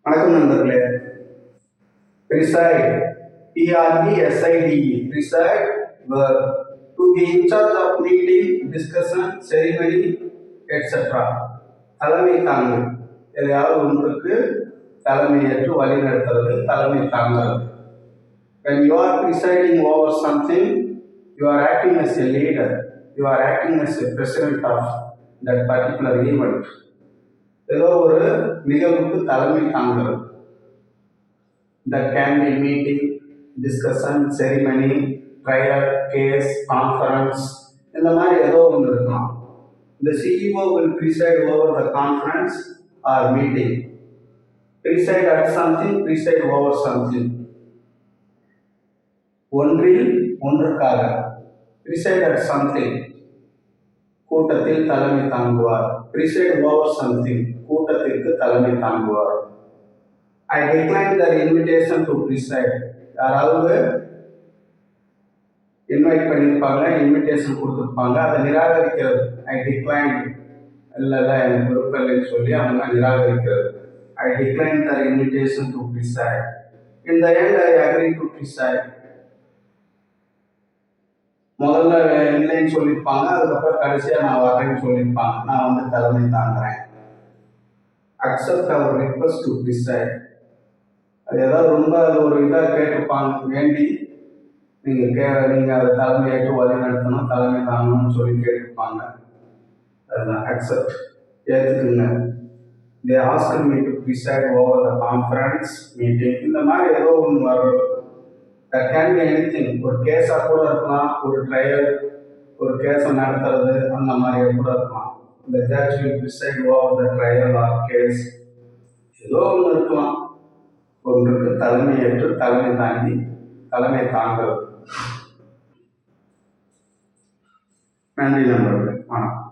வணக்கம் நண்பர்களே. preside, preside, preside verb to be in charge of meeting, discussion, ceremony, etc. தலைமை தாங்கு, எதையாவது ஒன்றுக்கு தலைமையேற்று வழி நடத்துறது தலைமை தாங்குறது. When you are presiding over something, you are acting as a leader, you are acting as a president of that particular event. ஏதோ ஒரு நிகழ்வுக்கு தலைமை தாங்குறது. That can be meeting, discussion, ceremony, trial, case, conference, இந்த மாதிரி ஏதோ ஒன்று இருக்கலாம். The CEO will preside over the conference or meeting. Preside at something, preside over something. ஒன்றில் ஒன்றுக்காக. Preside at something. கூட்டத்தில் தலைமை தாங்குவார். Preside over something. கூட்டத்திற்கு தலைமை தாங்குவார். I declined their invitation to preside. யாராவது இன்வைட் பண்ணியிருப்பாங்க, இன்விடேஷன் கொடுத்துருப்பாங்க, அதை நிராகரிக்கிறது. I declined, இல்லை எனக்கு விருப்பம் சொல்லி அவங்க நிராகரிக்கிறது. I declined their invitation to preside. In the end, I agreed to preside. முதல்ல இல்லைன்னு சொல்லியிருப்பாங்க, அதுக்கப்புறம் கடைசியாக நான் வரேன்னு சொல்லியிருப்பாங்க, நான் தலைமை தாங்குறேன். Accept our request to preside. அது ஏதாவது ரொம்ப அது ஒரு இதாக கேட்டிருப்பாங்க, வேண்டி நீங்கள் அதை தலைமையேற்று வழி நடத்தணும், தலைமை தாங்கணும்னு சொல்லி கேட்டிருப்பாங்க. அதுதான் accept, ஏற்றுக்குங்க. They asked me to preside over the conference meeting. இந்த மாதிரி ஏதோ ஒன்று வரும். That can be anything. ஒரு கேஸாக கூட இருக்கலாம், ஒரு ட்ரையல், ஒரு கேஸை நடத்துறது, அந்த மாதிரி கூட இருக்கலாம். The judge will preside over the trial or case. ஏதோ ஒன்று இருக்கலாம். ஒன்றுக்கு தலைமையேற்று தலைமை தாங்கி தலைமை தாங்கிறது. நன்றி நண்பர்களே. வணக்கம்.